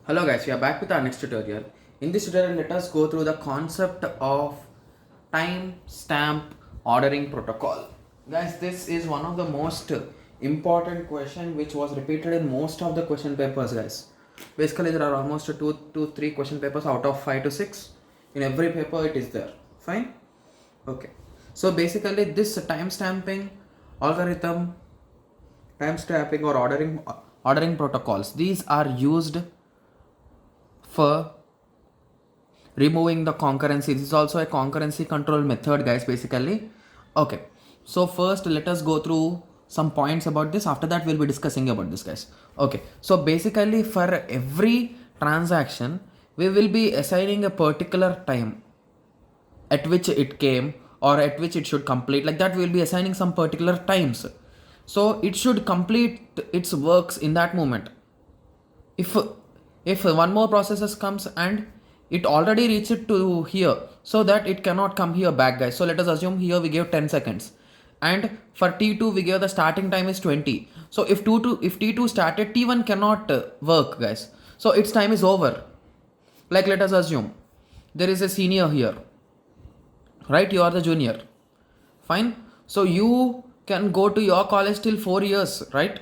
Hello guys, we are back with our next tutorial. In this tutorial, let us go through the concept of time stamp ordering protocol. Guys, this is one of the most important question which was repeated in most of the question papers, guys. Basically, there are almost two to three question papers out of 5 to 6. In every paper, it is there. Fine? Okay. So basically, this time stamping algorithm, time stamping or ordering protocols, these are used for removing the concurrency. This is also a concurrency control method, guys, basically. Okay, so first let us go through some points about this. After that we'll be discussing about this, guys. Okay, so basically for every transaction we will be assigning a particular time at which it came or at which it should complete. Like that, we will be assigning some particular times, so it should complete its works in that moment. If one more process comes and it already reached to here, so that it cannot come here back, guys. So let us assume here we gave 10 seconds, and for T2 we gave the starting time is 20. So if T2 started, T1 cannot work, guys. So its time is over. Like let us assume there is a senior here, right? You are the junior. Fine. So you can go to your college till 4 years, right?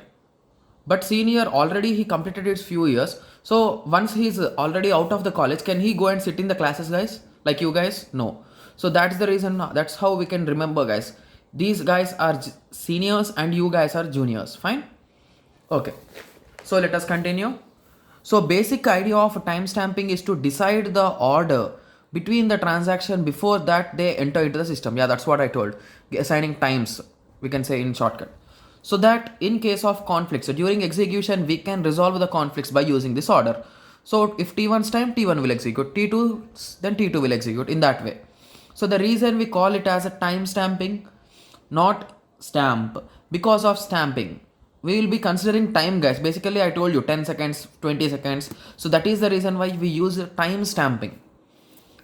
But senior already he completed its few years. So once he's already out of the college, can he go and sit in the classes, guys? Like you guys? No. So that's the reason. That's how we can remember, guys. These guys are seniors and you guys are juniors. Fine. Okay. So let us continue. So basic idea of time stamping is to decide the order between the transaction before that they enter into the system. Yeah, that's what I told. Assigning times, we can say in shortcut. So that in case of conflicts, so during execution, we can resolve the conflicts by using this order. So if T1's time, T1 will execute, T2, then T2 will execute in that way. So the reason we call it as a time stamping, not stamp, because of stamping. We will be considering time, guys. Basically, I told you 10 seconds, 20 seconds. So that is the reason why we use time stamping.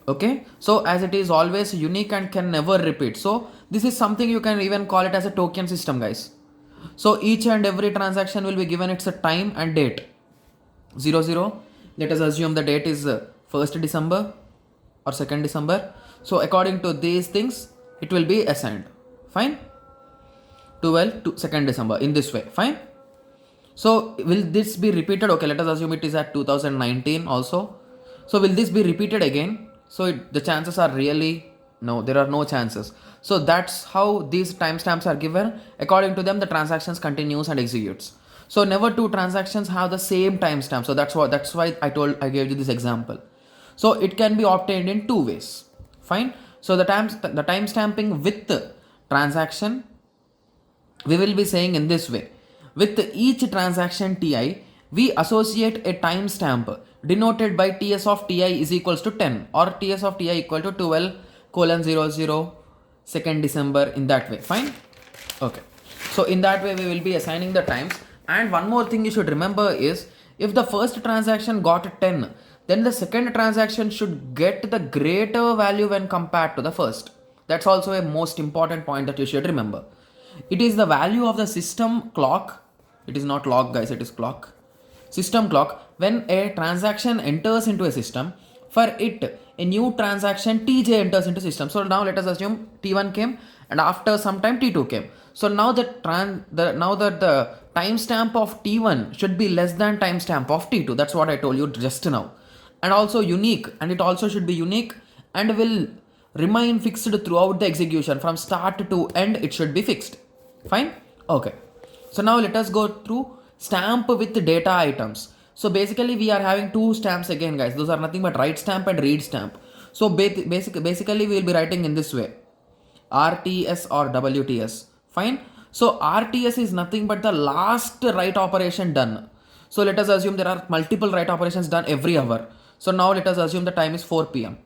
Okay, so as it is always unique and can never repeat. So this is something you can even call it as a token system, guys. So each and every transaction will be given its a time and date. 00. Let us assume the date is 1st December or 2nd December. So according to these things, it will be assigned. Fine. 12 to 2nd December in this way. Fine. So will this be repeated? Okay, let us assume it is at 2019 also. So will this be repeated again? So the chances are really no, there are no chances. So that's how these timestamps are given. According to them, the transactions continues and executes. So never two transactions have the same timestamp. So that's why I gave you this example. So it can be obtained in two ways. Fine. So the time stamping with the transaction, we will be saying in this way. With each transaction Ti, we associate a timestamp denoted by Ts of Ti is equals to 10 or Ts of Ti equal to 12:00 2nd December, in that way. Fine. Okay. So in that way we will be assigning the times. And one more thing you should remember is, if the first transaction got 10, then the second transaction should get the greater value when compared to the first. That's also a most important point that you should remember. It is the value of the system clock. It is not log, guys, it is clock. System clock. When a transaction enters into a system, for it a new transaction Tj enters into system. So now let us assume T1 came and after some time T2 came. So now the timestamp of T1 should be less than timestamp of T2. That's what I told you just now. And also unique, and it also should be unique and will remain fixed throughout the execution. From start to end, it should be fixed. Fine. Okay. So now let us go through stamp with data items. So basically we are having two stamps again, guys. Those are nothing but write stamp and read stamp. So basically we will be writing in this way: RTS or WTS. Fine. So RTS is nothing but the last write operation done. So let us assume there are multiple write operations done every hour. So now let us assume the time is 4 p.m.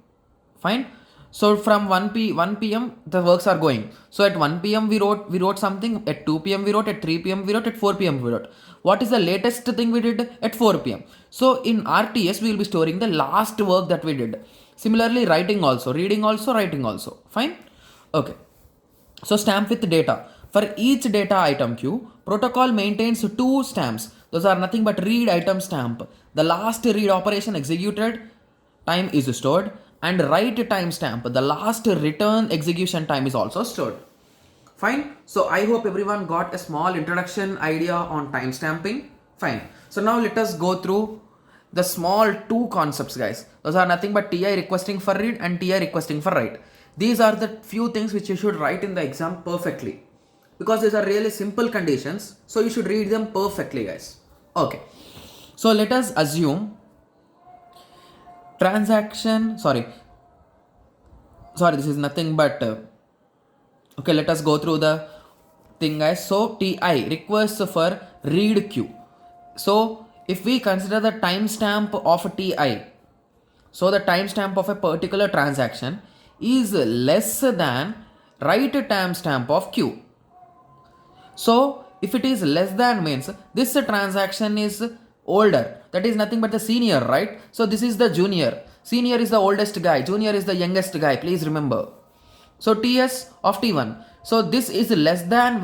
Fine. So from 1 p.m. the works are going. So at 1 p.m. we wrote something, at 2 p.m. we wrote, at 3 p.m. we wrote, at 4 p.m. we wrote. What is the latest thing we did? At 4 p.m. So in RTS we will be storing the last work that we did. Similarly, writing also, reading also, writing also. Fine. Okay. So stamp with data. For each data item Q, protocol maintains two stamps. Those are nothing but read item stamp. The last read operation executed time is stored, and write time stamp. The last return execution time is also stored. Fine. So I hope everyone got a small introduction idea on time stamping. Fine. So now let us go through the small two concepts, guys. Those are nothing but TI requesting for read and TI requesting for write. These are the few things which you should write in the exam perfectly, because these are really simple conditions, so you should read them perfectly, guys. Okay. So let us assume transaction, sorry, this is nothing but okay, let us go through the thing, guys. So Ti requests for read Q. So if we consider the timestamp of Ti, so the timestamp of a particular transaction is less than write timestamp of Q. So if it is less than means this transaction is older, that is nothing but the senior, right? So this is the junior. Senior is the oldest guy, junior is the youngest guy, please remember. So TS of T1. So this is less than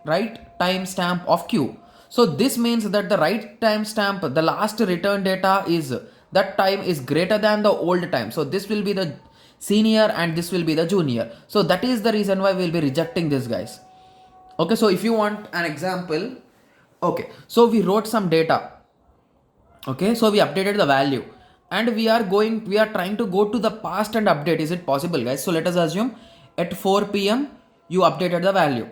write timestamp of Q. So this means that the write timestamp, the last return data is, that time is greater than the old time. So this will be the senior and this will be the junior. So that is the reason why we will be rejecting this, guys. Okay, so if you want an example, okay, so we wrote some data. Okay, so we updated the value and we are trying to go to the past and update. Is it possible, guys? So let us assume at 4 p.m. you updated the value,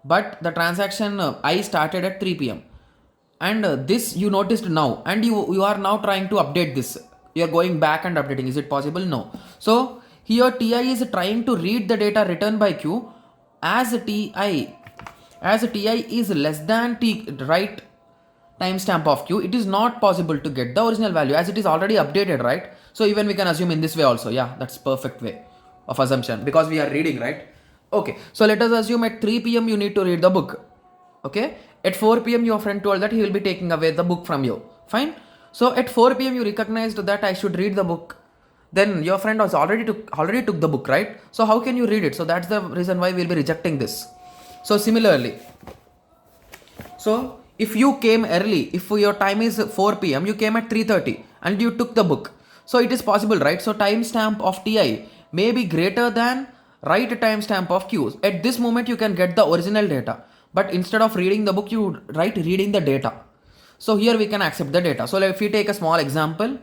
but the transaction I started at 3 p.m. and this you noticed now, and you are now trying to update this. You are going back and updating. Is it possible? No. So here Ti is trying to read the data returned by Q as Ti is less than write timestamp of Q. It is not possible to get the original value as it is already updated, right? So even we can assume in this way also. Yeah, that's perfect way of assumption because we are reading, right? Okay, so let us assume at 3 p.m. you need to read the book. Okay, at 4 p.m. your friend told that he will be taking away the book from you. Fine. So at 4 p.m. you recognized that I should read the book. Then your friend was already took the book, right? So how can you read it? So that's the reason why we'll be rejecting this. So similarly, so if you came early, if your time is 4 p.m., you came at 3:30 and you took the book. So it is possible, right? So timestamp of Ti may be greater than write timestamp of Q. At this moment, you can get the original data, but instead of reading the book, you write reading the data. So here we can accept the data. So if we take a small example,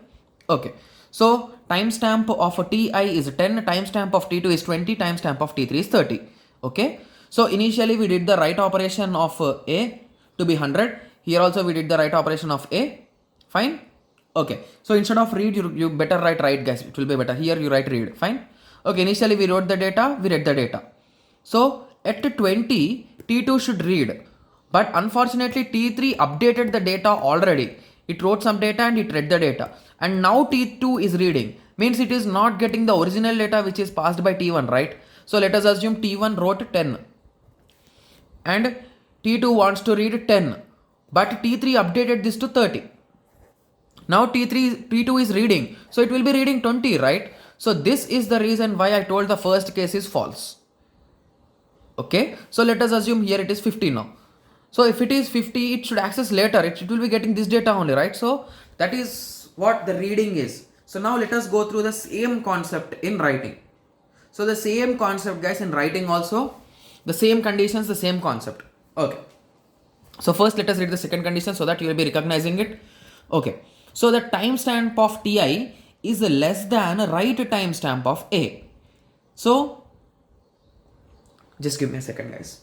okay. So timestamp of Ti is 10, timestamp of T2 is 20, timestamp of T3 is 30. Okay. So initially we did the write operation of A to be 100. Here also we did the write operation of A. Fine. Okay. So instead of read, you better write, guys. It will be better. Here you write read. Fine. Okay. Initially we wrote the data. We read the data. So at 20, T2 should read. But unfortunately T3 updated the data already. It wrote some data and it read the data. And now T2 is reading. Means it is not getting the original data which is passed by T1, right? So let us assume T1 wrote 10. And T2 wants to read 10, but T3 updated this to 30. Now T2 is reading, so it will be reading 20, right? So this is the reason why I told the first case is false. Okay, so let us assume here it is 50 now. So if it is 50, it should access later. It will be getting this data only, right? So that is what the reading is. So now let us go through the same concept in writing. So the same concept, guys, in writing also. The same conditions, the same concept. Okay. So first let us read the second condition so that you will be recognizing it. Okay. So the timestamp of Ti is less than write timestamp of A. So just give me a second, guys.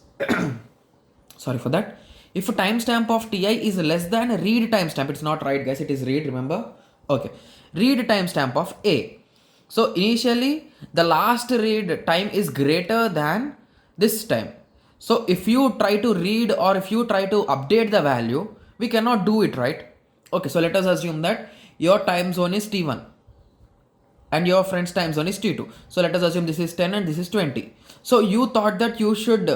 Sorry for that. If a timestamp of Ti is less than read timestamp, it's not write, guys, it is read, remember? Okay. Read timestamp of A. So initially the last read time is greater than this time. So if you try to read or if you try to update the value, we cannot do it, right? Okay, so let us assume that your time zone is T1 and your friend's time zone is T2. So let us assume this is 10 and this is 20. So you thought that you should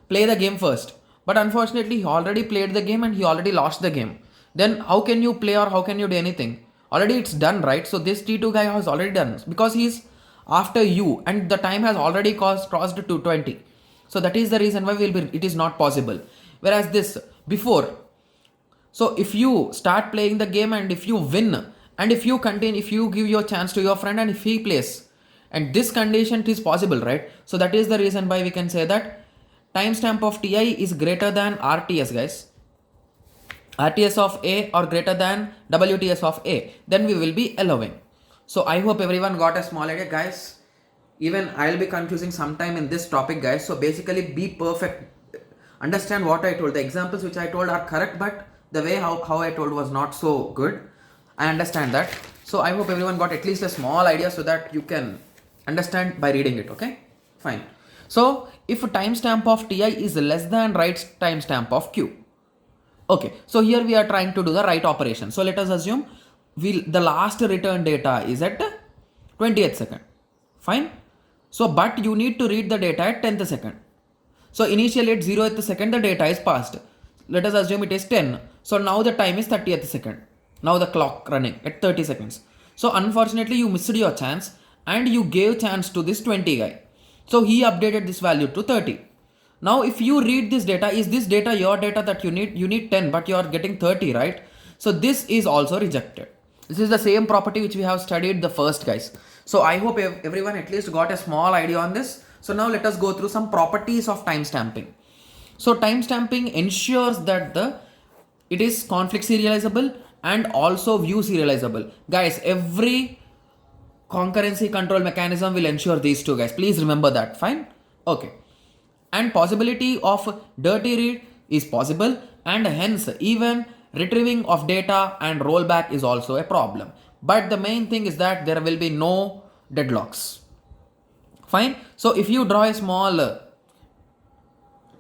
play the game first, but unfortunately he already played the game and he already lost the game. Then how can you play or how can you do anything? Already it's done, right? So this T2 guy has already done because he's after you and the time has already crossed to 20. So that is the reason why it is not possible. Whereas this before, so if you start playing the game and if you win and if you continue, if you give your chance to your friend and if he plays, and this condition it is possible, right? So that is the reason why we can say that timestamp of Ti is greater than RTS, guys. RTS of A or greater than WTS of A, then we will be allowing. So I hope everyone got a small idea, guys. Even I'll be confusing sometime in this topic, guys. So basically be perfect. Understand what I told. The examples which I told are correct, but the way how I told was not so good. I understand that. So I hope everyone got at least a small idea so that you can understand by reading it. Okay, fine. So if timestamp of Ti is less than write timestamp of Q. Okay, so here we are trying to do the write operation. So let us assume the last return data is at 20th second. Fine. So but you need to read the data at 10th second. So initially at 0th second the data is passed. Let us assume it is 10. So now the time is 30th second. Now the clock running at 30 seconds. So unfortunately you missed your chance and you gave chance to this 20 guy. So he updated this value to 30. Now if you read this data, is this data your data that you need 10 but you are getting 30, right? So this is also rejected. This is the same property which we have studied the first, guys. So I hope everyone at least got a small idea on this. So now let us go through some properties of timestamping. So timestamping ensures that it is conflict serializable and also view serializable. Guys, every concurrency control mechanism will ensure these two, guys. Please remember that. Fine. Okay. And possibility of dirty read is possible, and hence even retrieving of data and rollback is also a problem. But the main thing is that there will be no deadlocks. Fine. So if you draw a small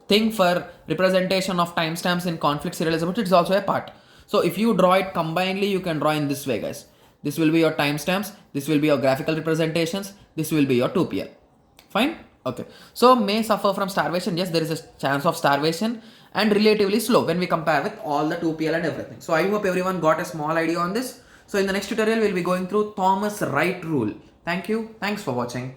thing for representation of timestamps in conflict serializability, it's also a part. So if you draw it combinedly, you can draw in this way, guys. This will be your timestamps, this will be your graphical representations, this will be your 2PL. Fine. Okay, so may suffer from starvation. Yes, there is a chance of starvation and relatively slow when we compare with all the 2PL and everything. So I hope everyone got a small idea on this. So in the next tutorial, we'll be going through Thomas Wright rule. Thank you. Thanks for watching.